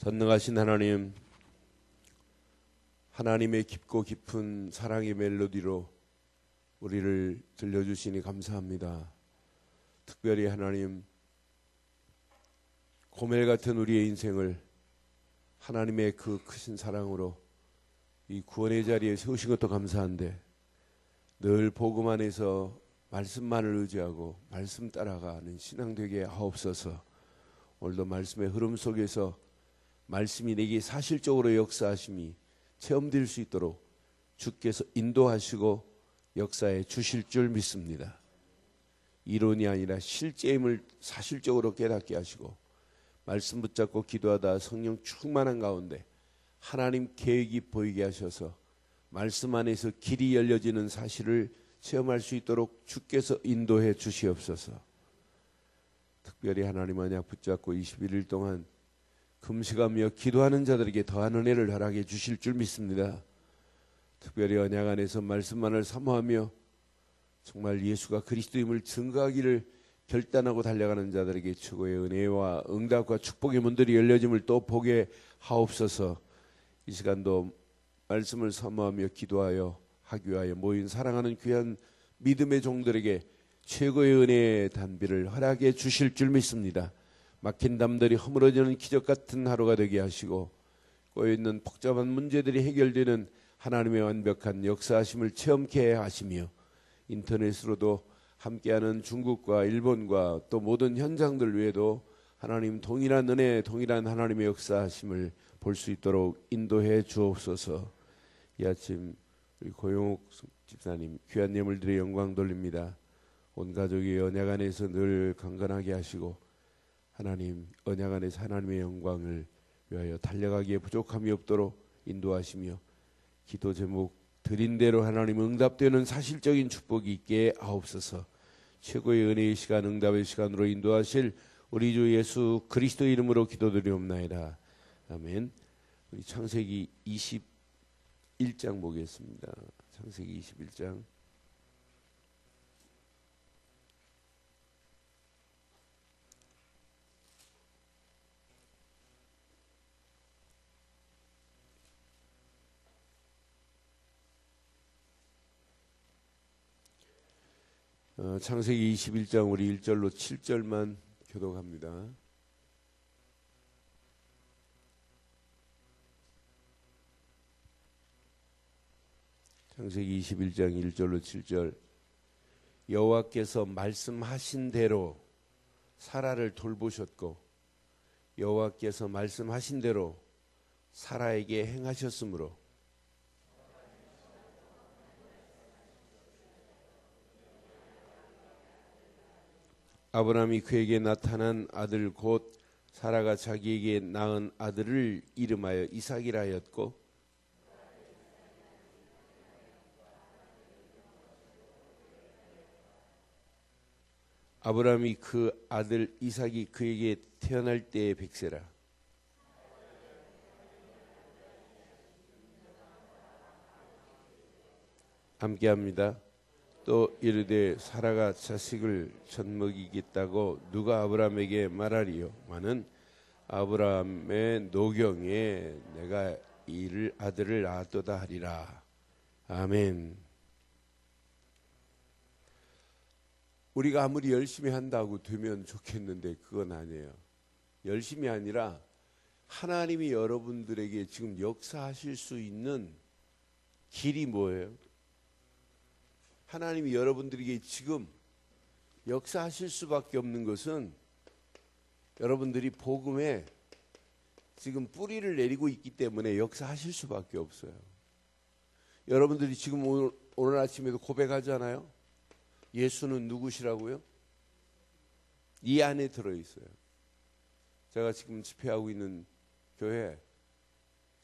전능하신 하나님, 하나님의 깊고 깊은 사랑의 멜로디로 우리를 들려주시니 감사합니다. 특별히 하나님, 고멜 같은 우리의 인생을 하나님의 그 크신 사랑으로 이 구원의 자리에 세우신 것도 감사한데, 늘 복음 안에서 말씀만을 의지하고 말씀 따라가는 신앙 되게 하옵소서. 오늘도 말씀의 흐름 속에서 말씀이 내게 사실적으로 역사하심이 체험될 수 있도록 주께서 인도하시고 역사에 주실 줄 믿습니다. 이론이 아니라 실제임을 사실적으로 깨닫게 하시고, 말씀 붙잡고 기도하다 성령 충만한 가운데 하나님 계획이 보이게 하셔서 말씀 안에서 길이 열려지는 사실을 체험할 수 있도록 주께서 인도해 주시옵소서. 특별히 하나님 언약 붙잡고 21일 동안 금식하며 기도하는 자들에게 더한 은혜를 허락해 주실 줄 믿습니다. 특별히 언약 안에서 말씀만을 사모하며 정말 예수가 그리스도임을 증거하기를 결단하고 달려가는 자들에게 최고의 은혜와 응답과 축복의 문들이 열려짐을 또 보게 하옵소서. 이 시간도 말씀을 사모하며 기도하여 하기 위하여 모인 사랑하는 귀한 믿음의 종들에게 최고의 은혜의 단비를 허락해 주실 줄 믿습니다. 막힌 담들이 허물어지는 기적 같은 하루가 되게 하시고, 꼬여있는 복잡한 문제들이 해결되는 하나님의 완벽한 역사하심을 체험케 하시며, 인터넷으로도 함께하는 중국과 일본과 또 모든 현장들 외에도 하나님 동일한 은혜, 동일한 하나님의 역사하심을 볼 수 있도록 인도해 주옵소서. 이 아침 우리 고용욱 집사님 귀한 예물들의 영광 돌립니다. 온 가족이 언약 안에서 늘 강건하게 하시고, 하나님 언약 안에서 하나님의 영광을 위하여 달려가기에 부족함이 없도록 인도하시며, 기도 제목 드린 대로 하나님 응답되는 사실적인 축복이 있게 하옵소서. 최고의 은혜의 시간, 응답의 시간으로 인도하실 우리 주 예수 그리스도 이름으로 기도드리옵나이다. 아멘. 우리 창세기 21장 보겠습니다. 창세기 21장. 창세기 21장 우리 1절로 7절만 교독합니다. 창세기 21장 1절로 7절. 여호와께서 말씀하신 대로 사라를 돌보셨고, 여호와께서 말씀하신 대로 사라에게 행하셨으므로 아브라함이 그에게 나타난 아들 곧 사라가 자기에게 낳은 아들을 이름하여 이삭이라 하였고, 아브라함이 그 아들 이삭이 그에게 태어날 때의 백세라. 함께합니다. 또 이르되 사라가 자식을 젖먹이겠다고 누가 아브라함에게 말하리요? 마는 아브라함의 노경에 내가 이를 아들을 낳았도다 하리라. 아멘. 우리가 아무리 열심히 한다고 되면 좋겠는데 그건 아니에요. 열심이 아니라 하나님이 여러분들에게 지금 역사하실 수 있는 길이 뭐예요? 하나님이 여러분들에게 지금 역사하실 수밖에 없는 것은 여러분들이 복음에 지금 뿌리를 내리고 있기 때문에 역사하실 수밖에 없어요. 여러분들이 지금 오늘 아침에도 고백하잖아요. 예수는 누구시라고요? 이 안에 들어있어요. 제가 지금 집회하고 있는 교회,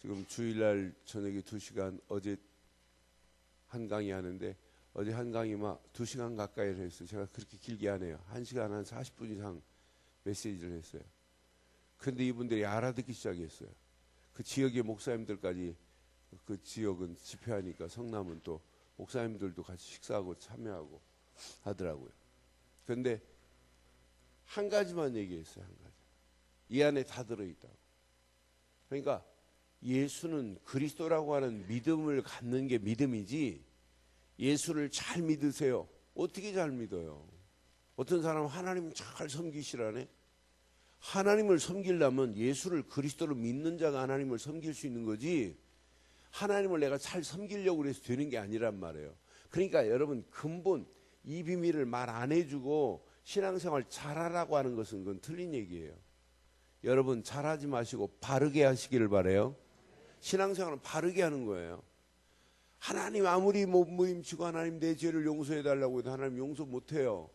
지금 주일날 저녁에 2시간, 어제 한 강의 하는데 어제 한 강의 막 2시간 가까이를 했어요. 제가 그렇게 길게 안 해요. 1시간 한 40분 이상 메시지를 했어요. 그런데 이분들이 알아듣기 시작했어요. 그 지역의 목사님들까지, 그 지역은 집회하니까 성남은 또 목사님들도 같이 식사하고 참여하고 하더라고요. 그런데 한 가지만 얘기했어요. 한 가지. 이 안에 다 들어있다고. 그러니까 예수는 그리스도라고 하는 믿음을 갖는 게 믿음이지, 예수를 잘 믿으세요. 어떻게 잘 믿어요? 어떤 사람은 하나님 잘 섬기시라네. 하나님을 섬기려면 예수를 그리스도로 믿는 자가 하나님을 섬길 수 있는 거지, 하나님을 내가 잘 섬기려고 해서 되는 게 아니란 말이에요. 그러니까 여러분, 근본 이 비밀을 말 안 해주고 신앙생활 잘하라고 하는 것은 그건 틀린 얘기예요. 여러분, 잘하지 마시고 바르게 하시기를 바라요. 신앙생활은 바르게 하는 거예요. 하나님 아무리 몸부림치고 하나님 내 죄를 용서해 달라고 해도 하나님 용서 못해요.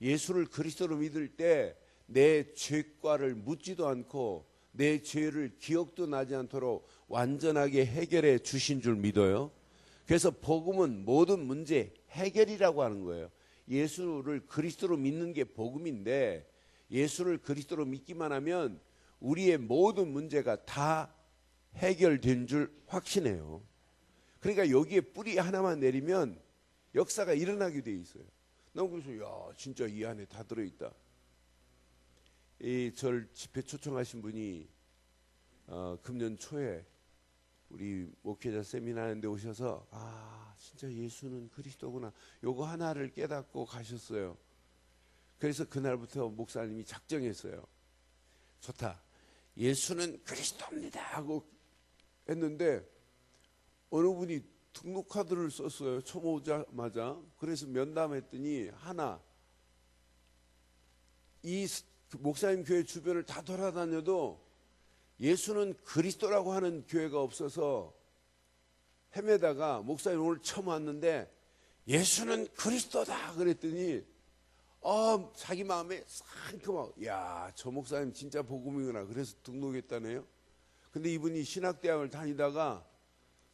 예수를 그리스도로 믿을 때 내 죄과를 묻지도 않고 내 죄를 기억도 나지 않도록 완전하게 해결해 주신 줄 믿어요. 그래서 복음은 모든 문제 해결이라고 하는 거예요. 예수를 그리스도로 믿는 게 복음인데, 예수를 그리스도로 믿기만 하면 우리의 모든 문제가 다 해결된 줄 확신해요. 그러니까 여기에 뿌리 하나만 내리면 역사가 일어나게 돼 있어요. 난 그래서 야, 진짜 이 안에 다 들어있다. 이 절 집회 초청하신 분이 금년 초에 우리 목회자 세미나 하는데 오셔서 진짜 예수는 그리스도구나, 요거 하나를 깨닫고 가셨어요. 그래서 그날부터 목사님이 작정했어요. 좋다, 예수는 그리스도입니다 하고 했는데 어느 분이 등록카드를 썼어요. 처음 오자마자. 그래서 면담했더니 하나, 이 목사님 교회 주변을 다 돌아다녀도 예수는 그리스도라고 하는 교회가 없어서 헤매다가 목사님 오늘 처음 왔는데 예수는 그리스도다 그랬더니 자기 마음에 상큼하고, 야, 저 목사님 진짜 복음이구나. 그래서 등록했다네요. 근데 이분이 신학대학을 다니다가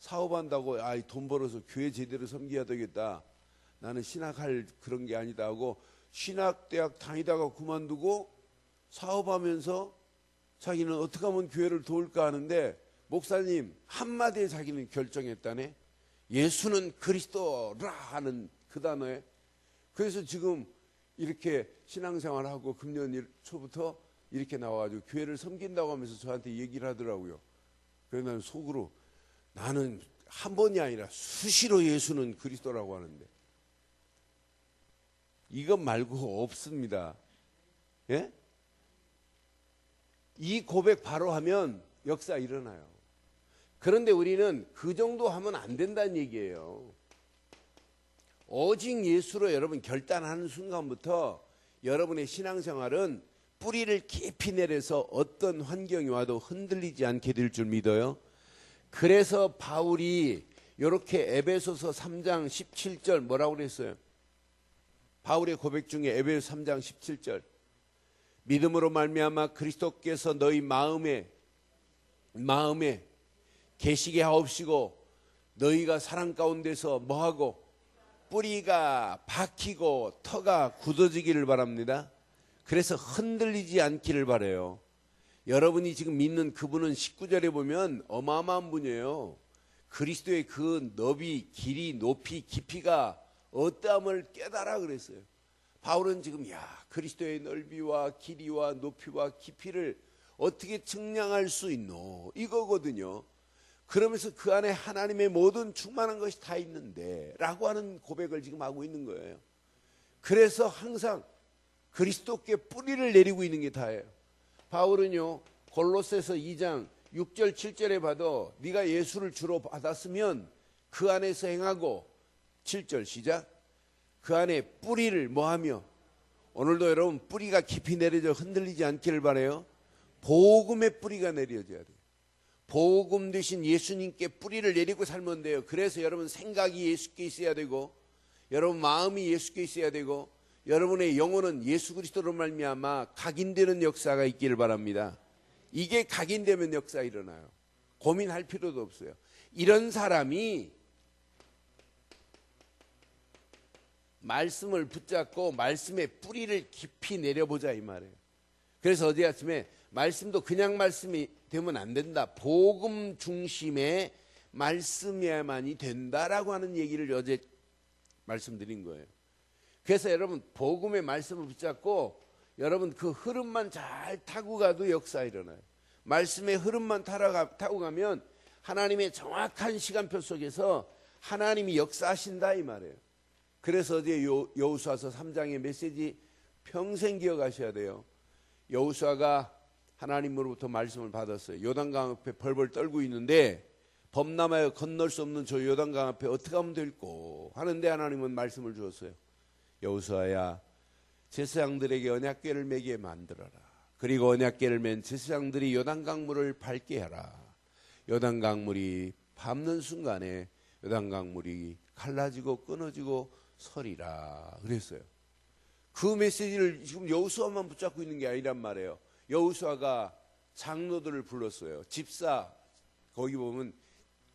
사업한다고 돈 벌어서 교회 제대로 섬겨야 되겠다, 나는 신학할 그런 게 아니다 하고 신학대학 다니다가 그만두고 사업하면서 자기는 어떻게 하면 교회를 도울까 하는데 목사님 한마디에 자기는 결정했다네. 예수는 그리스도라 하는 그 단어에. 그래서 지금 이렇게 신앙생활하고 금년 초부터 이렇게 나와가지고 교회를 섬긴다고 하면서 저한테 얘기를 하더라고요. 그래서 나는 속으로, 나는 한 번이 아니라 수시로 예수는 그리스도라고 하는데 이것 말고 없습니다. 예? 이 고백 바로 하면 역사 일어나요. 그런데 우리는 그 정도 하면 안 된다는 얘기예요. 오직 예수로 여러분 결단하는 순간부터 여러분의 신앙생활은 뿌리를 깊이 내려서 어떤 환경이 와도 흔들리지 않게 될 줄 믿어요. 그래서 바울이 이렇게 에베소서 3장 17절 뭐라고 그랬어요? 바울의 고백 중에 에베소 3장 17절, 믿음으로 말미암아 그리스도께서 너희 마음에 계시게 하옵시고 너희가 사랑 가운데서 뭐하고 뿌리가 박히고 터가 굳어지기를 바랍니다. 그래서 흔들리지 않기를 바라요. 여러분이 지금 믿는 그분은 19절에 보면 어마어마한 분이에요. 그리스도의 그 너비, 길이, 높이, 깊이가 어떠함을 깨달아 그랬어요. 바울은 지금 그리스도의 넓이와 길이와 높이와 깊이를 어떻게 측량할 수 있노? 이거거든요. 그러면서 그 안에 하나님의 모든 충만한 것이 다 있는데 라고 하는 고백을 지금 하고 있는 거예요. 그래서 항상 그리스도께 뿌리를 내리고 있는 게 다예요. 바울은요, 골로새서 2장 6절 7절에 봐도 네가 예수를 주로 받았으면 그 안에서 행하고, 7절 시작, 그 안에 뿌리를 뭐하며, 오늘도 여러분 뿌리가 깊이 내려져 흔들리지 않기를 바라요. 복음의 뿌리가 내려져야 돼요. 복음 되신 예수님께 뿌리를 내리고 살면 돼요. 그래서 여러분 생각이 예수께 있어야 되고, 여러분 마음이 예수께 있어야 되고, 여러분의 영혼은 예수 그리스도로 말미암아 각인되는 역사가 있기를 바랍니다. 이게 각인되면 역사 일어나요. 고민할 필요도 없어요. 이런 사람이 말씀을 붙잡고 말씀의 뿌리를 깊이 내려보자 이 말이에요. 그래서 어제 아침에 말씀도 그냥 말씀이 되면 안 된다, 복음 중심의 말씀이야만이 된다라고 하는 얘기를 어제 말씀드린 거예요. 그래서 여러분 복음의 말씀을 붙잡고 여러분 그 흐름만 잘 타고 가도 역사 일어나요. 말씀의 흐름만 타고 가면 하나님의 정확한 시간표 속에서 하나님이 역사하신다 이 말이에요. 그래서 어제 여호수아서 3장의 메시지 평생 기억하셔야 돼요. 여호수아가 하나님으로부터 말씀을 받았어요. 요단강 앞에 벌벌 떨고 있는데 범람하여 건널 수 없는 저 요단강 앞에 어떻게 하면 될꼬 하는데 하나님은 말씀을 주었어요. 여호수아야, 제사장들에게 언약궤를 매게 만들어라. 그리고 언약궤를 맨 제사장들이 요단강물을 밟게 하라. 요단강물이 밟는 순간에 요단강물이 갈라지고 끊어지고 서리라 그랬어요. 그 메시지를 지금 여호수아만 붙잡고 있는 게 아니란 말이에요. 여호수아가 장로들을 불렀어요. 집사, 거기 보면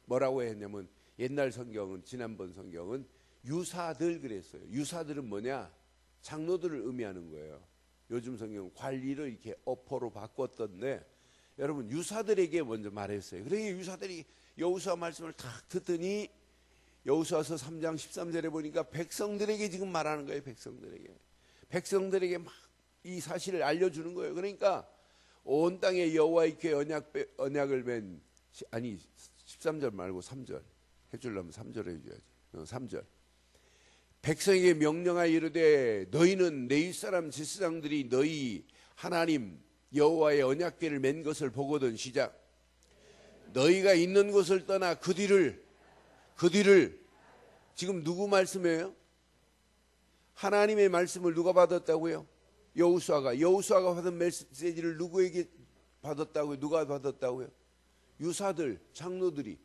뭐라고 했냐면 옛날 성경은, 지난번 성경은 유사들 그랬어요. 유사들은 뭐냐? 장로들을 의미하는 거예요. 요즘 성경은 관리를 이렇게 어포로 바꿨던데 여러분 유사들에게 먼저 말했어요. 그러니 유사들이 여호수아 말씀을 딱 듣더니 여호수아서 3장 13절에 보니까 백성들에게 지금 말하는 거예요. 백성들에게 막 이 사실을 알려주는 거예요. 그러니까 온 땅에 여호와의 궤 언약을 맨, 아니 13절 말고 3절 해주려면 3절 해줘야지. 3절 백성에게 명령하여 이르되 너희는 내 윗사람 제사장들이 너희 하나님 여호와의 언약궤를 맨 것을 보거든. 시작. 너희가 있는 곳을 떠나 그 뒤를 지금 누구 말씀이에요? 하나님의 말씀을 누가 받았다고요? 여호수아가 받은 메시지를 누구에게 받았다고요? 누가 받았다고요? 유사들, 장로들이,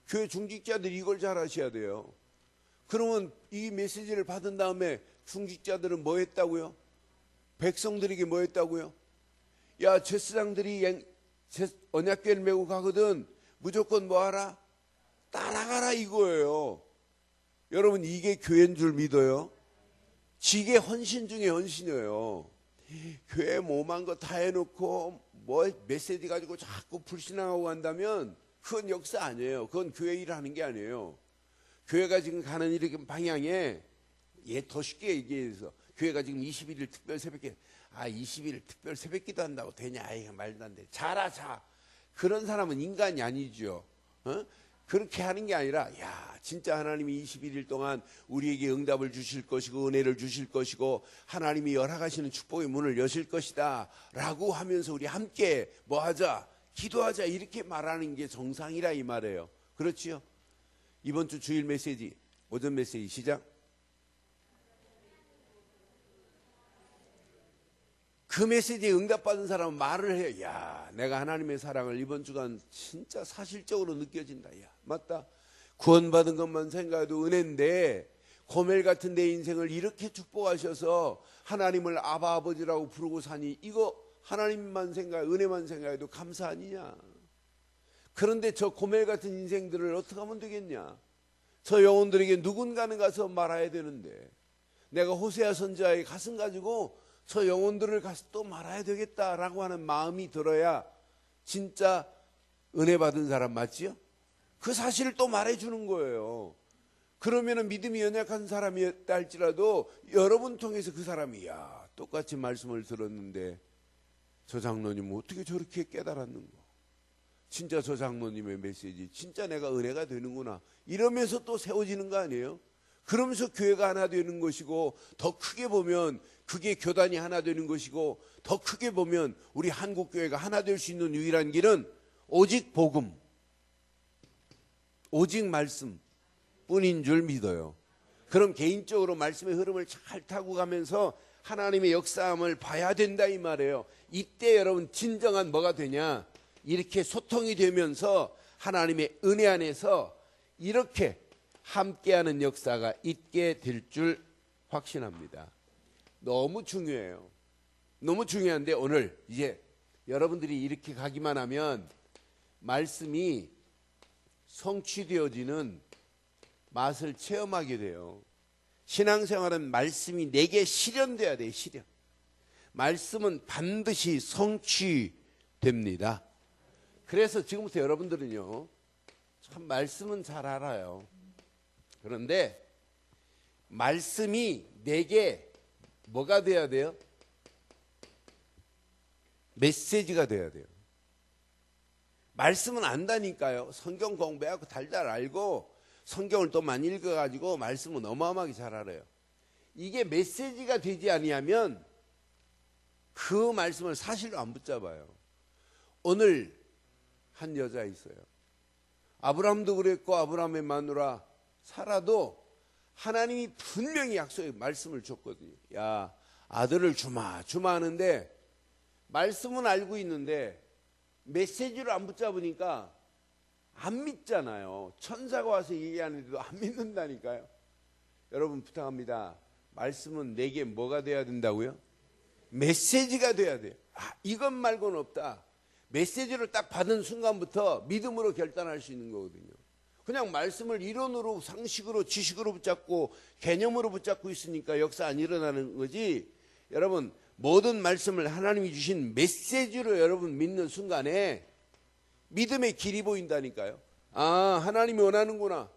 교회 중직자들이 이걸 잘 아셔야 돼요. 그러면 이 메시지를 받은 다음에 중직자들은 뭐 했다고요? 백성들에게 뭐 했다고요? 야, 제사장들이 언약궤를 메고 가거든 무조건 뭐 하라? 따라가라 이거예요. 여러분 이게 교회인 줄 믿어요? 지게 헌신 중에 헌신이에요. 교회 몸한 거 다 해놓고 뭐 메시지 가지고 자꾸 불신앙하고 간다면 그건 역사 아니에요. 그건 교회 일을 하는 게 아니에요. 교회가 지금 가는 이렇게 방향에 더 쉽게 얘기해서 교회가 지금 21일 특별 새벽기도 21일 특별 새벽기도 한다고 되냐? 이거 말도 안 돼. 자라 자. 그런 사람은 인간이 아니죠. 그렇게 하는 게 아니라 야 진짜 하나님이 21일 동안 우리에게 응답을 주실 것이고 은혜를 주실 것이고 하나님이 열어가시는 축복의 문을 여실 것이다 라고 하면서 우리 함께 뭐 하자? 기도하자 이렇게 말하는 게 정상이라 이 말이에요. 그렇지요? 이번 주 주일 메시지 오전 메시지 시작. 그 메시지에 응답받은 사람은 말을 해요. 야, 내가 하나님의 사랑을 이번 주간 진짜 사실적으로 느껴진다. 야, 맞다. 구원받은 것만 생각해도 은혜인데 고멜 같은 내 인생을 이렇게 축복하셔서 하나님을 아바 아버지라고 부르고 사니 이거 하나님만 은혜만 생각해도 감사 아니냐. 그런데 저 고멜 같은 인생들을 어떻게 하면 되겠냐. 저 영혼들에게 누군가는 가서 말해야 되는데 내가 호세아 선지자의 가슴 가지고 저 영혼들을 가서 또 말아야 되겠다라고 하는 마음이 들어야 진짜 은혜 받은 사람 맞지요? 그 사실을 또 말해주는 거예요. 그러면은 믿음이 연약한 사람이었다 할지라도 여러분 통해서 그 사람이 야 똑같이 말씀을 들었는데 저 장로님은 어떻게 저렇게 깨달았는가? 진짜 저 장로님의 메시지 진짜 내가 은혜가 되는구나 이러면서 또 세워지는 거 아니에요? 그러면서 교회가 하나 되는 것이고 더 크게 보면 그게 교단이 하나 되는 것이고 더 크게 보면 우리 한국교회가 하나 될 수 있는 유일한 길은 오직 복음, 오직 말씀 뿐인 줄 믿어요. 그럼 개인적으로 말씀의 흐름을 잘 타고 가면서 하나님의 역사함을 봐야 된다 이 말이에요. 이때 여러분 진정한 뭐가 되냐? 이렇게 소통이 되면서 하나님의 은혜 안에서 이렇게 함께하는 역사가 있게 될 줄 확신합니다. 너무 중요해요. 너무 중요한데 오늘 이제 여러분들이 이렇게 가기만 하면 말씀이 성취되어지는 맛을 체험하게 돼요. 신앙생활은 말씀이 내게 실현돼야 돼요. 실현. 말씀은 반드시 성취됩니다. 그래서 지금부터 여러분들은요 참 말씀은 잘 알아요. 그런데 말씀이 내게 뭐가 돼야 돼요? 메시지가 돼야 돼요. 말씀은 안다니까요. 성경 공부하고 달달 알고 성경을 또 많이 읽어가지고 말씀은 어마어마하게 잘 알아요. 이게 메시지가 되지 아니하면 그 말씀을 사실로 안 붙잡아요. 오늘 한 여자 있어요. 아브라함도 그랬고 아브라함의 마누라 사라도 하나님이 분명히 약속의 말씀을 줬거든요. 야, 아들을 주마 하는데 말씀은 알고 있는데 메시지를 안 붙잡으니까 안 믿잖아요. 천사가 와서 얘기하는데도 안 믿는다니까요. 여러분 부탁합니다. 말씀은 내게 뭐가 돼야 된다고요? 메시지가 돼야 돼요. 이것 말고는 없다. 메시지를 딱 받은 순간부터 믿음으로 결단할 수 있는 거거든요. 그냥 말씀을 이론으로 상식으로 지식으로 붙잡고 개념으로 붙잡고 있으니까 역사 안 일어나는 거지. 여러분 모든 말씀을 하나님이 주신 메시지로 여러분 믿는 순간에 믿음의 길이 보인다니까요. 아, 하나님이 원하는구나.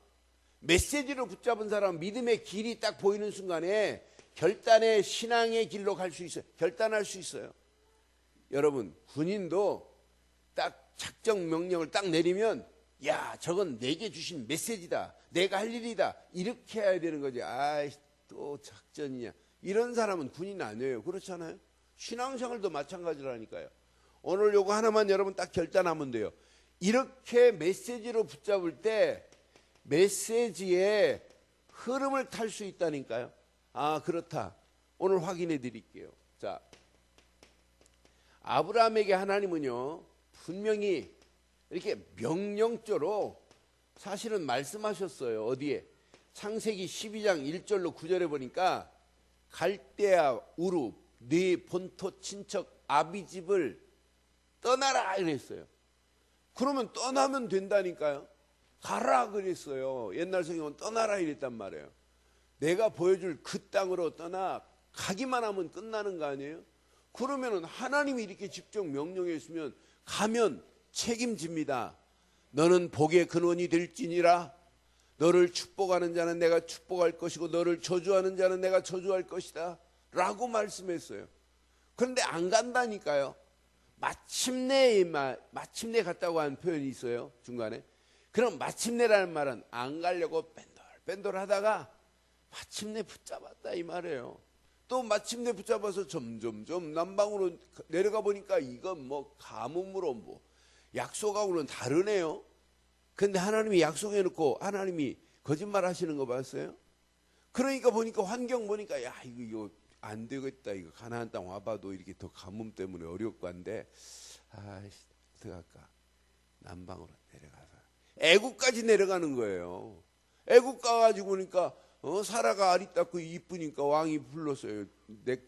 메시지로 붙잡은 사람 믿음의 길이 딱 보이는 순간에 결단의 신앙의 길로 갈 수 있어요. 결단할 수 있어요. 여러분 군인도 딱 작전 명령을 딱 내리면 야, 저건 내게 주신 메시지다. 내가 할 일이다. 이렇게 해야 되는 거지. 아이, 또 작전이냐. 이런 사람은 군인 아니에요. 그렇잖아요. 신앙생활도 마찬가지라니까요. 오늘 요거 하나만 여러분 딱 결단하면 돼요. 이렇게 메시지로 붙잡을 때 메시지의 흐름을 탈 수 있다니까요. 아, 그렇다. 오늘 확인해 드릴게요. 자, 아브라함에게 하나님은요 분명히 이렇게 명령조로 사실은 말씀하셨어요. 어디에? 창세기 12장 1절로 9절에 보니까 갈대아 우르 네 본토 친척 아비집을 떠나라 이랬어요. 그러면 떠나면 된다니까요. 가라 그랬어요. 옛날 성경은 떠나라 이랬단 말이에요. 내가 보여줄 그 땅으로 떠나 가기만 하면 끝나는 거 아니에요? 그러면은 하나님이 이렇게 직접 명령했으면 가면 책임집니다. 너는 복의 근원이 될지니라. 너를 축복하는 자는 내가 축복할 것이고 너를 저주하는 자는 내가 저주할 것이다 라고 말씀했어요. 그런데 안 간다니까요. 마침내 갔다고 하는 표현이 있어요. 중간에. 그럼 마침내라는 말은 안 가려고 뺀돌 하다가 마침내 붙잡았다 이 말이에요. 또 마침내 붙잡아서 점점점 남방으로 내려가 보니까 이건 뭐 가뭄으로 뭐 약속하고는 다르네요. 근데 하나님이 약속해 놓고 하나님이 거짓말 하시는 거 봤어요? 그러니까 보니까 환경 보니까 야 이거 안 되겠다. 이거 가나안 땅 와봐도 이렇게 더 가뭄 때문에 어렵고 한데 어떡할까? 남방으로 내려가서 애국까지 내려가는 거예요. 애국 가가지고 보니까 사라가 아리따고 이쁘니까 왕이 불렀어요.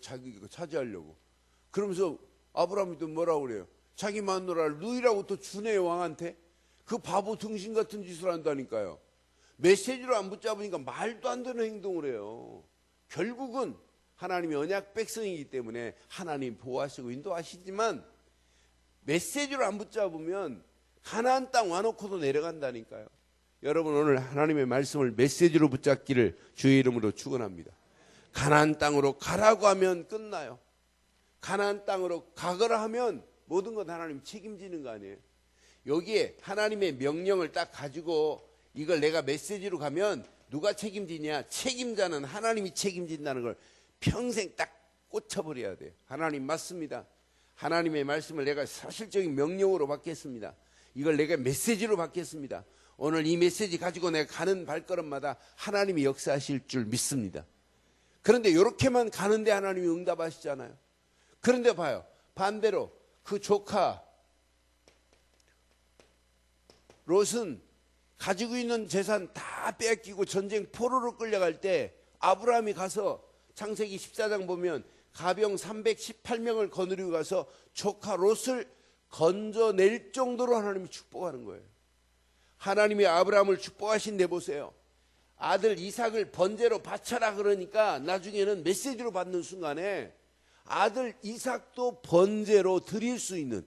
자기가 차지하려고. 그러면서 아브라함이 또 뭐라고 그래요? 자기 마누라를 누이라고 또 주네요 왕한테. 그 바보 등신 같은 짓을 한다니까요. 메시지로 안 붙잡으니까 말도 안 되는 행동을 해요. 결국은 하나님이 언약 백성이기 때문에 하나님 보호하시고 인도하시지만 메시지로 안 붙잡으면 가나안 땅 와놓고도 내려간다니까요. 여러분 오늘 하나님의 말씀을 메시지로 붙잡기를 주의 이름으로 축원합니다. 가나안 땅으로 가라고 하면 끝나요. 가나안 땅으로 가거라 하면 모든 것 하나님 책임지는 거 아니에요. 여기에 하나님의 명령을 딱 가지고 이걸 내가 메시지로 가면 누가 책임지냐? 책임자는 하나님이 책임진다는 걸 평생 딱 꽂혀버려야 돼요. 하나님 맞습니다. 하나님의 말씀을 내가 사실적인 명령으로 받겠습니다. 이걸 내가 메시지로 받겠습니다. 오늘 이 메시지 가지고 내가 가는 발걸음마다 하나님이 역사하실 줄 믿습니다. 그런데 이렇게만 가는데 하나님이 응답하시잖아요. 그런데 봐요. 반대로 그 조카 롯은 가지고 있는 재산 다 빼앗기고 전쟁 포로로 끌려갈 때 아브라함이 가서 창세기 14장 보면 가병 318명을 거느리고 가서 조카 롯을 건져낼 정도로 하나님이 축복하는 거예요. 하나님이 아브라함을 축복하신 데 보세요. 아들 이삭을 번제로 바쳐라 그러니까 나중에는 메시지로 받는 순간에 아들 이삭도 번제로 드릴 수 있는,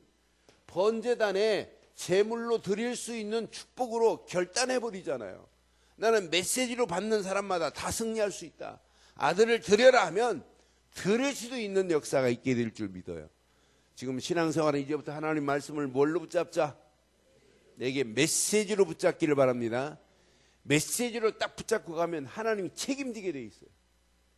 번제단에 제물로 드릴 수 있는 축복으로 결단해 버리잖아요. 나는 메시지로 받는 사람마다 다 승리할 수 있다. 아들을 드려라 하면 드릴 수도 있는 역사가 있게 될 줄 믿어요. 지금 신앙생활은 이제부터 하나님 말씀을 뭘로 붙잡자? 내게 메시지로 붙잡기를 바랍니다. 메시지로 딱 붙잡고 가면 하나님이 책임지게 돼 있어요.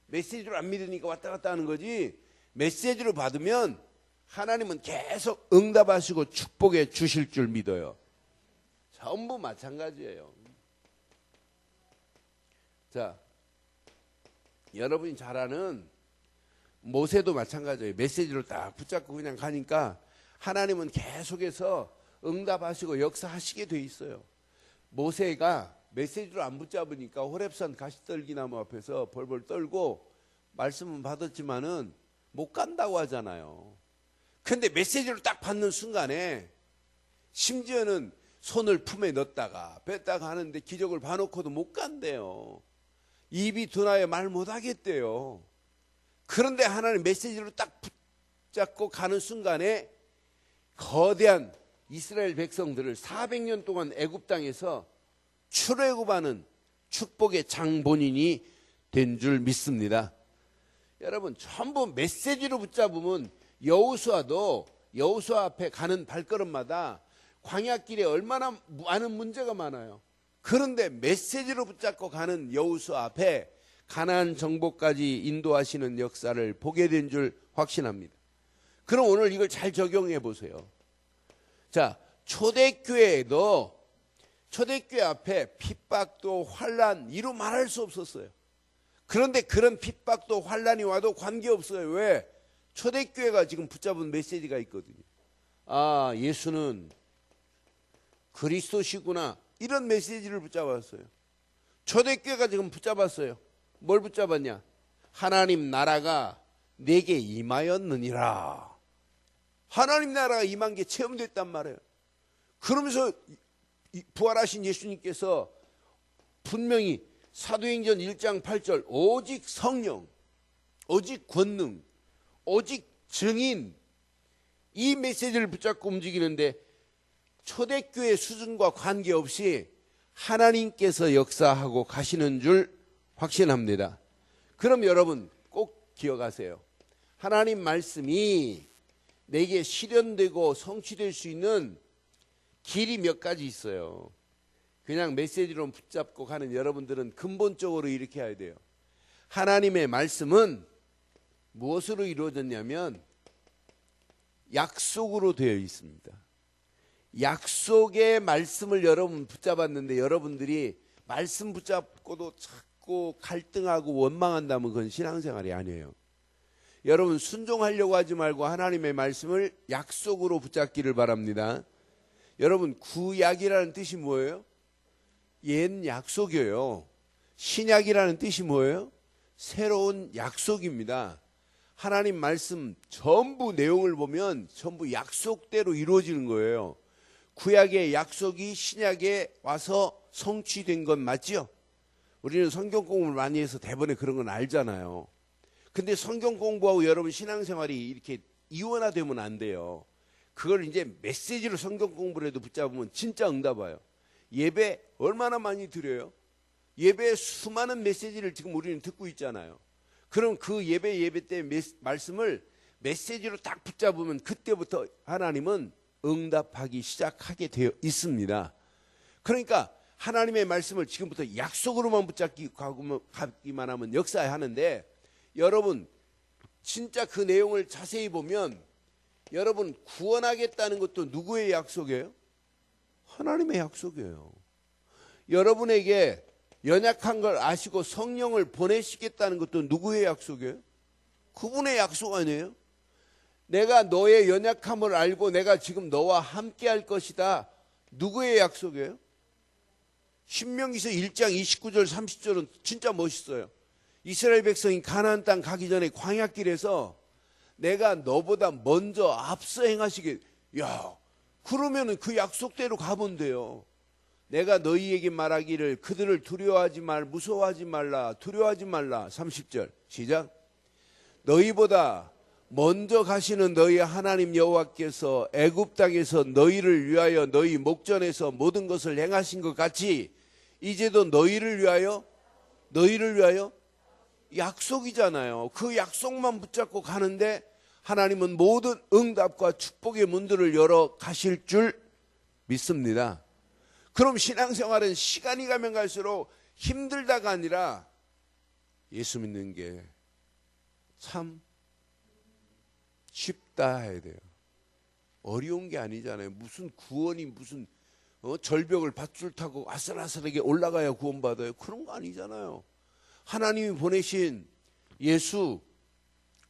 메시지로 안 믿으니까 왔다 갔다 하는 거지, 메시지로 받으면 하나님은 계속 응답하시고 축복해 주실 줄 믿어요. 전부 마찬가지예요. 자, 여러분이 잘 아는 모세도 마찬가지예요. 메시지로 딱 붙잡고 그냥 가니까 하나님은 계속해서 응답하시고 역사하시게 돼 있어요. 모세가 메시지로 안 붙잡으니까 호렙산 가시떨기나무 앞에서 벌벌 떨고 말씀은 받았지만은 못 간다고 하잖아요. 근데 메시지를 딱 받는 순간에 심지어는 손을 품에 넣었다가 뺐다가 하는데 기적을 봐놓고도 못 간대요. 입이 둔하여 말 못하겠대요. 그런데 하나님 메시지로 딱 붙잡고 가는 순간에 거대한 이스라엘 백성들을 400년 동안 애굽 땅에서 출애굽하는 축복의 장본인이 된 줄 믿습니다. 여러분, 전부 메시지로 붙잡으면 여호수아도 여호수아 앞에 가는 발걸음마다 광야길에 얼마나 많은 문제가 많아요. 그런데 메시지로 붙잡고 가는 여호수아 앞에 가나안 정복까지 인도하시는 역사를 보게 된 줄 확신합니다. 그럼 오늘 이걸 잘 적용해 보세요. 자, 초대교회에도 초대교회 앞에 핍박도 환난 이루 말할 수 없었어요. 그런데 그런 핍박도 환난이 와도 관계없어요. 왜? 초대교회가 지금 붙잡은 메시지가 있거든요. 아, 예수는 그리스도시구나, 이런 메시지를 붙잡았어요. 초대교회가 지금 붙잡았어요. 뭘 붙잡았냐? 하나님 나라가 내게 임하였느니라. 하나님 나라가 임한 게 체험됐단 말이에요. 그러면서 부활하신 예수님께서 분명히 사도행전 1장 8절 오직 성령, 오직 권능, 오직 증인, 이 메시지를 붙잡고 움직이는데 초대교회 수준과 관계없이 하나님께서 역사하고 가시는 줄 확신합니다. 그럼 여러분 꼭 기억하세요. 하나님 말씀이 내게 실현되고 성취될 수 있는 길이 몇 가지 있어요. 그냥 메시지로 붙잡고 가는 여러분들은 근본적으로 이렇게 해야 돼요. 하나님의 말씀은 무엇으로 이루어졌냐면 약속으로 되어 있습니다. 약속의 말씀을 여러분 붙잡았는데 여러분들이 말씀 붙잡고도 자꾸 갈등하고 원망한다면 그건 신앙생활이 아니에요. 여러분 순종하려고 하지 말고 하나님의 말씀을 약속으로 붙잡기를 바랍니다. 여러분 구약이라는 뜻이 뭐예요? 옛 약속이에요. 신약이라는 뜻이 뭐예요? 새로운 약속입니다. 하나님 말씀 전부 내용을 보면 전부 약속대로 이루어지는 거예요. 구약의 약속이 신약에 와서 성취된 건 맞죠? 우리는 성경 공부를 많이 해서 대번에 그런 건 알잖아요. 근데 성경 공부하고 여러분 신앙생활이 이렇게 이원화되면 안 돼요. 그걸 이제 메시지로 성경 공부를 해도 붙잡으면 진짜 응답 와요. 예배 얼마나 많이 드려요? 예배에 수많은 메시지를 지금 우리는 듣고 있잖아요. 그럼 그 예배 때 말씀을 메시지로 딱 붙잡으면 그때부터 하나님은 응답하기 시작하게 되어 있습니다. 그러니까 하나님의 말씀을 지금부터 약속으로만 붙잡기만 하면 역사하는데 여러분 진짜 그 내용을 자세히 보면 여러분 구원하겠다는 것도 누구의 약속이에요? 하나님의 약속이에요. 여러분에게 연약한 걸 아시고 성령을 보내시겠다는 것도 누구의 약속이에요? 그분의 약속 아니에요? 내가 너의 연약함을 알고 내가 지금 너와 함께 할 것이다. 누구의 약속이에요? 신명기서 1장 29절 30절은 진짜 멋있어요. 이스라엘 백성이 가나안 땅 가기 전에 광야길에서 내가 너보다 먼저 앞서 행하시게. 야, 그러면은 그 약속대로 가면 돼요. 내가 너희에게 말하기를 그들을 두려워하지 말, 무서워하지 말라, 두려워하지 말라. 30절 시작. 너희보다 먼저 가시는 너희 하나님 여호와께서 애굽 땅에서 너희를 위하여 너희 목전에서 모든 것을 행하신 것 같이 이제도 너희를 위하여 약속이잖아요. 그 약속만 붙잡고 가는데 하나님은 모든 응답과 축복의 문들을 열어 가실 줄 믿습니다. 그럼 신앙생활은 시간이 가면 갈수록 힘들다가 아니라 예수 믿는 게 참 쉽다 해야 돼요. 어려운 게 아니잖아요. 무슨 구원이 무슨 절벽을 밧줄 타고 아슬아슬하게 올라가야 구원받아요. 그런 거 아니잖아요. 하나님이 보내신 예수,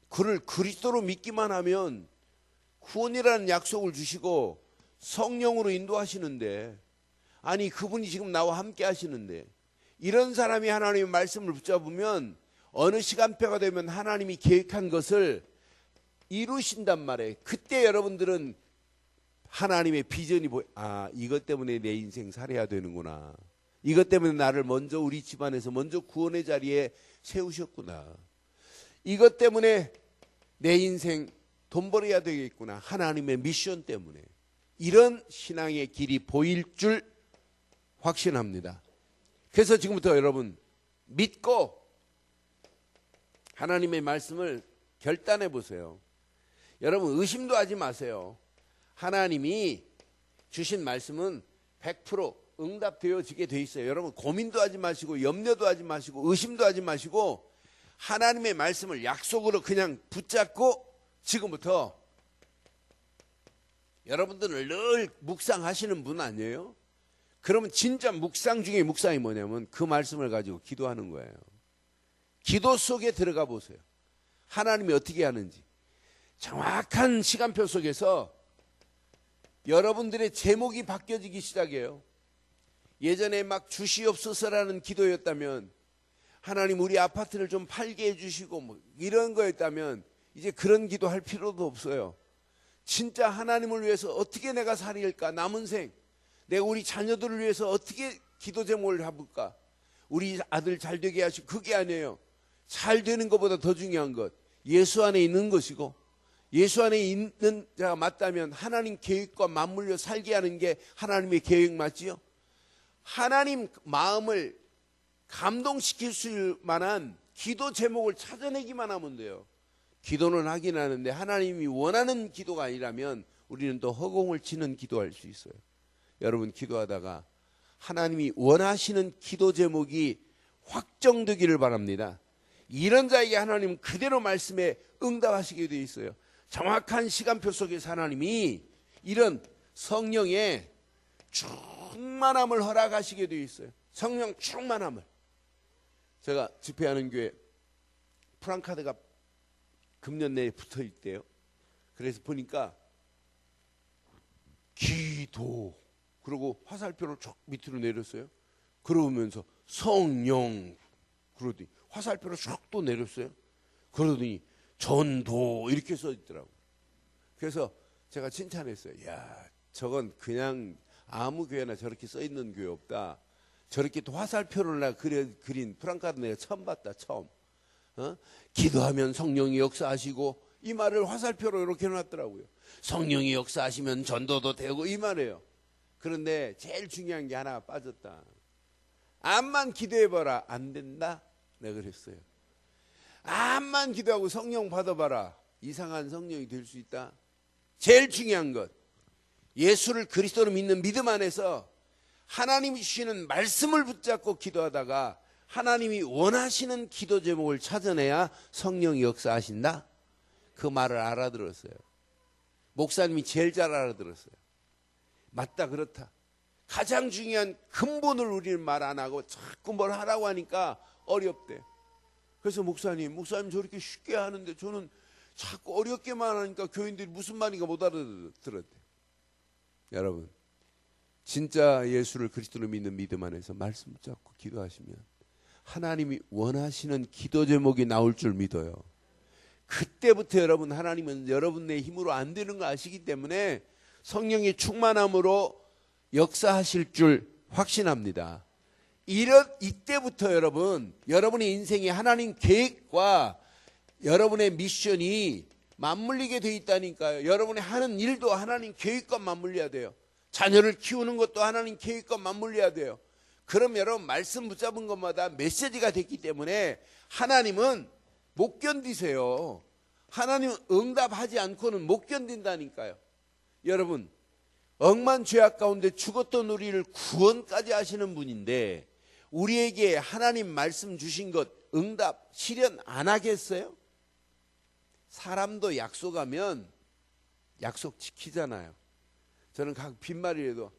그를 그리스도로 믿기만 하면 구원이라는 약속을 주시고 성령으로 인도하시는데, 아니 그분이 지금 나와 함께 하시는데, 이런 사람이 하나님의 말씀을 붙잡으면 어느 시간표가 되면 하나님이 계획한 것을 이루신단 말이에요. 그때 여러분들은 하나님의 비전이 이것 때문에 내 인생 살아야 되는구나. 이것 때문에 나를 먼저 우리 집안에서 먼저 구원의 자리에 세우셨구나. 이것 때문에 내 인생 돈 벌어야 되겠구나. 하나님의 미션 때문에. 이런 신앙의 길이 보일 줄 확신합니다. 그래서 지금부터 여러분 믿고 하나님의 말씀을 결단해 보세요. 여러분 의심도 하지 마세요. 하나님이 주신 말씀은 100% 응답되어지게 돼 있어요. 여러분 고민도 하지 마시고 염려도 하지 마시고 의심도 하지 마시고 하나님의 말씀을 약속으로 그냥 붙잡고 지금부터 여러분들은 늘 묵상하시는 분 아니에요? 그러면 진짜 묵상 중에 묵상이 뭐냐면 그 말씀을 가지고 기도하는 거예요. 기도 속에 들어가 보세요. 하나님이 어떻게 하는지. 정확한 시간표 속에서 여러분들의 제목이 바뀌어지기 시작해요. 예전에 막 주시옵소서라는 기도였다면, 하나님 우리 아파트를 좀 팔게 해주시고 뭐 이런 거였다면 이제 그런 기도할 필요도 없어요. 진짜 하나님을 위해서 어떻게 내가 살릴까, 남은 생 내가 우리 자녀들을 위해서 어떻게 기도 제목을 해볼까, 우리 아들 잘 되게 하시고, 그게 아니에요. 잘 되는 것보다 더 중요한 것, 예수 안에 있는 것이고, 예수 안에 있는 자가 맞다면 하나님 계획과 맞물려 살게 하는 게 하나님의 계획 맞지요? 하나님 마음을 감동시킬 수 만한 기도 제목을 찾아내기만 하면 돼요. 기도는 하긴 하는데 하나님이 원하는 기도가 아니라면 우리는 또 허공을 치는 기도할 수 있어요. 여러분 기도하다가 하나님이 원하시는 기도 제목이 확정되기를 바랍니다. 이런 자에게 하나님은 그대로 말씀에 응답하시게 되어 있어요. 정확한 시간표 속에서 하나님이 이런 성령의 충만함을 허락하시게 되어 있어요. 성령 충만함을. 제가 집회하는 교회 프랑카드가 금년 내에 붙어 있대요. 그래서 보니까 기도, 그리고 화살표를 쭉 밑으로 내렸어요. 그러면서 성령, 그러더니 화살표를 쭉 또 내렸어요. 그러더니 전도 이렇게 써 있더라고요. 그래서 제가 칭찬했어요. 야, 저건 그냥 아무 교회나 저렇게 써 있는 교회 없다. 저렇게 또 화살표를 나 그린 프랑카드 내가 처음 봤다. 처음. 기도하면 성령이 역사하시고, 이 말을 화살표로 이렇게 해놨더라고요. 성령이 역사하시면 전도도 되고, 이 말이에요. 그런데 제일 중요한 게 하나 빠졌다. 암만 기도해봐라 안 된다. 내가 그랬어요. 암만 기도하고 성령 받아봐라 이상한 성령이 될 수 있다. 제일 중요한 것, 예수를 그리스도로 믿는 믿음 안에서 하나님이 주시는 말씀을 붙잡고 기도하다가 하나님이 원하시는 기도 제목을 찾아내야 성령이 역사하신다. 그 말을 알아들었어요. 목사님이 제일 잘 알아들었어요. 맞다, 그렇다. 가장 중요한 근본을 우리는 말 안 하고 자꾸 뭘 하라고 하니까 어렵대. 그래서 목사님 저렇게 쉽게 하는데 저는 자꾸 어렵게만 하니까 교인들이 무슨 말인가 못 알아들었대. 여러분, 진짜 예수를 그리스도로 믿는 믿음 안에서 말씀 붙잡고 기도하시면 하나님이 원하시는 기도 제목이 나올 줄 믿어요. 그때부터 여러분, 하나님은 여러분의 힘으로 안 되는 거 아시기 때문에 성령의 충만함으로 역사하실 줄 확신합니다. 이때부터 여러분의 인생에 하나님 계획과 여러분의 미션이 맞물리게 돼 있다니까요. 여러분이 하는 일도 하나님 계획과 맞물려야 돼요. 자녀를 키우는 것도 하나님 계획과 맞물려야 돼요. 그럼 여러분 말씀 붙잡은 것마다 메시지가 됐기 때문에 하나님은 못 견디세요. 하나님은 응답하지 않고는 못 견딘다니까요. 여러분, 억만 죄악 가운데 죽었던 우리를 구원까지 하시는 분인데 우리에게 하나님 말씀 주신 것 응답 실현 안 하겠어요? 사람도 약속하면 약속 지키잖아요. 저는 각 빈말이라도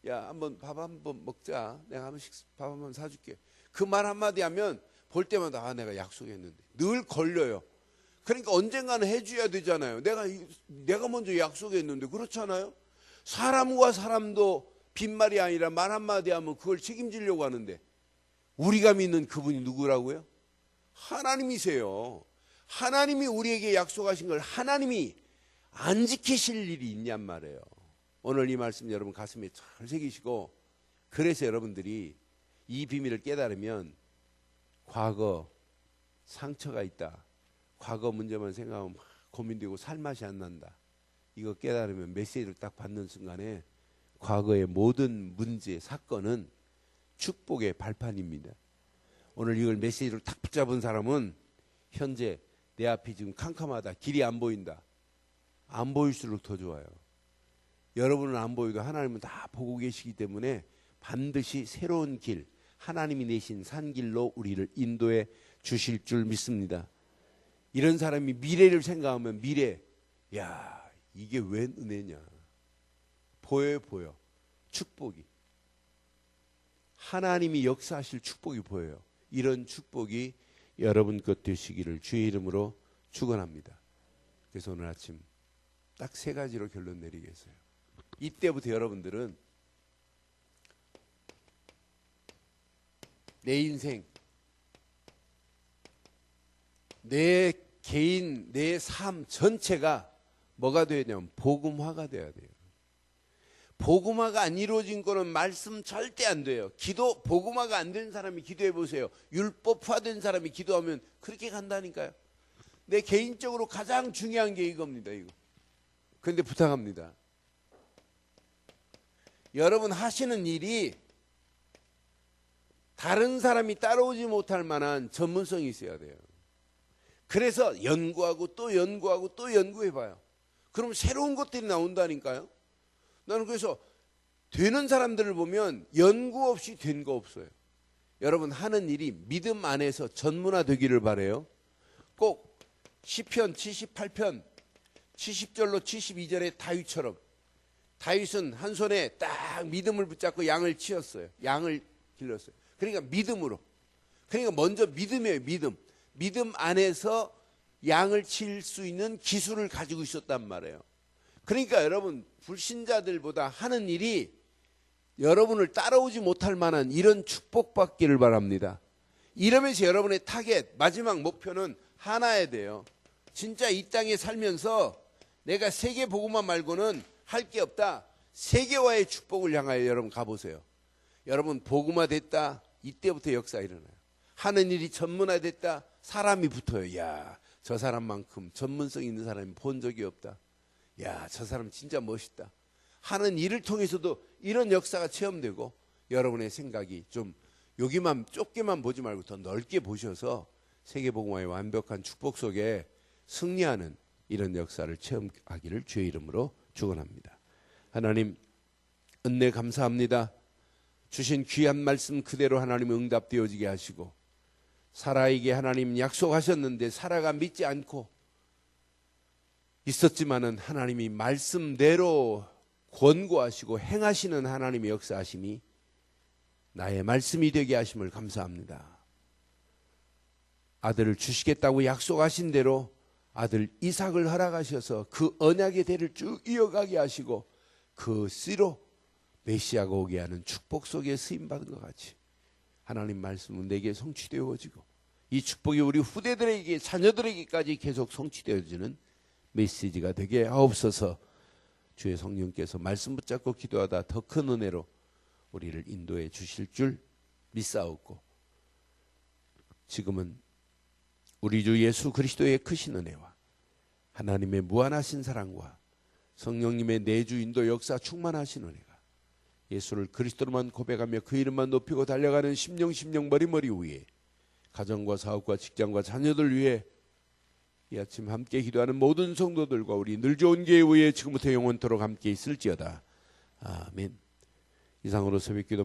야 한번 밥 한번 먹자. 내가 한 번씩 밥 한번 사줄게. 그 말 한마디 하면 볼 때마다 아 내가 약속했는데 늘 걸려요. 그러니까 언젠가는 해줘야 되잖아요. 내가 먼저 약속했는데 그렇잖아요. 사람과 사람도 빈말이 아니라 말 한마디 하면 그걸 책임지려고 하는데 우리가 믿는 그분이 누구라고요? 하나님이세요. 하나님이 우리에게 약속하신 걸 하나님이 안 지키실 일이 있냔 말이에요. 오늘 이 말씀 여러분 가슴에 잘 새기시고 그래서 여러분들이 이 비밀을 깨달으면 과거 상처가 있다. 과거 문제만 생각하면 막 고민되고 살맛이 안 난다. 이거 깨달으면 메시지를 딱 받는 순간에 과거의 모든 문제, 사건은 축복의 발판입니다. 오늘 이걸 메시지를 딱 붙잡은 사람은 현재 내 앞이 지금 캄캄하다. 길이 안 보인다. 안 보일수록 더 좋아요. 여러분은 안 보이고 하나님은 다 보고 계시기 때문에 반드시 새로운 길, 하나님이 내신 산길로 우리를 인도해 주실 줄 믿습니다. 이런 사람이 미래를 생각하면 미래, 야 이게 웬 은혜냐. 보여. 축복이. 하나님이 역사하실 축복이 보여요. 이런 축복이 여러분 것 되시기를 주의 이름으로 축원합니다. 그래서 오늘 아침 딱 3가지로 결론 내리겠어요. 이때부터 여러분들은 내 인생, 내 개인, 내 삶 전체가 뭐가 돼야 되냐면 복음화가 돼야 돼요. 복음화가 안 이루어진 거는 말씀 절대 안 돼요. 기도 복음화가 안 된 사람이 기도해 보세요. 율법화된 사람이 기도하면 그렇게 간다니까요. 내 개인적으로 가장 중요한 게 이겁니다. 이거. 그런데 부탁합니다. 여러분 하시는 일이 다른 사람이 따라오지 못할 만한 전문성이 있어야 돼요. 그래서 연구하고 또 연구하고 또 연구해봐요. 그럼 새로운 것들이 나온다니까요. 나는 그래서 되는 사람들을 보면 연구 없이 된 거 없어요. 여러분 하는 일이 믿음 안에서 전문화되기를 바라요. 꼭 시편 78편 70절로 72절의 다윗처럼 다윗은 한 손에 딱 믿음을 붙잡고 양을 치었어요. 양을 길렀어요. 그러니까 믿음으로. 그러니까 먼저 믿음이에요. 믿음 안에서 양을 칠 수 있는 기술을 가지고 있었단 말이에요. 그러니까 여러분 불신자들보다 하는 일이 여러분을 따라오지 못할 만한 이런 축복받기를 바랍니다. 이러면서 여러분의 타겟 마지막 목표는 하나야 돼요. 진짜 이 땅에 살면서 내가 세계 복음화 말고는 할 게 없다. 세계화의 축복을 향하여 여러분 가보세요. 여러분 복음화 됐다. 이때부터 역사 일어나요. 하는 일이 전문화됐다. 사람이 붙어요. 야, 저 사람만큼 전문성 있는 사람이 본 적이 없다. 야, 저 사람 진짜 멋있다. 하는 일을 통해서도 이런 역사가 체험되고 여러분의 생각이 좀 여기만 좁게만 보지 말고 더 넓게 보셔서 세계복음화의 완벽한 축복 속에 승리하는 이런 역사를 체험하기를 주의 이름으로 축원합니다. 하나님 은혜 감사합니다. 주신 귀한 말씀 그대로 하나님 응답되어지게 하시고 사라에게 하나님 약속하셨는데 사라가 믿지 않고 있었지만은 하나님이 말씀대로 권고하시고 행하시는 하나님의 역사하심이 나의 말씀이 되게 하심을 감사합니다. 아들을 주시겠다고 약속하신 대로 아들 이삭을 허락하셔서 그 언약의 대를 쭉 이어가게 하시고 그 씨로 메시아가 오게 하는 축복 속에 쓰임받은 것 같이 하나님 말씀은 내게 성취되어지고 이 축복이 우리 후대들에게 자녀들에게까지 계속 성취되어지는 메시지가 되게 하옵소서. 주의 성령께서 말씀 붙잡고 기도하다 더 큰 은혜로 우리를 인도해 주실 줄 믿사옵고 지금은 우리 주 예수 그리스도의 크신 은혜와 하나님의 무한하신 사랑과 성령님의 내주 인도 역사 충만하신 은혜가 예수를 그리스도로만 고백하며 그 이름만 높이고 달려가는 심령 머리머리 위에 가정과 사업과 직장과 자녀들 위해 이 아침 함께 기도하는 모든 성도들과 우리 늘 좋은 교회 위에 지금부터 영원토록 함께 있을지어다. 아멘. 이상으로 새벽 기도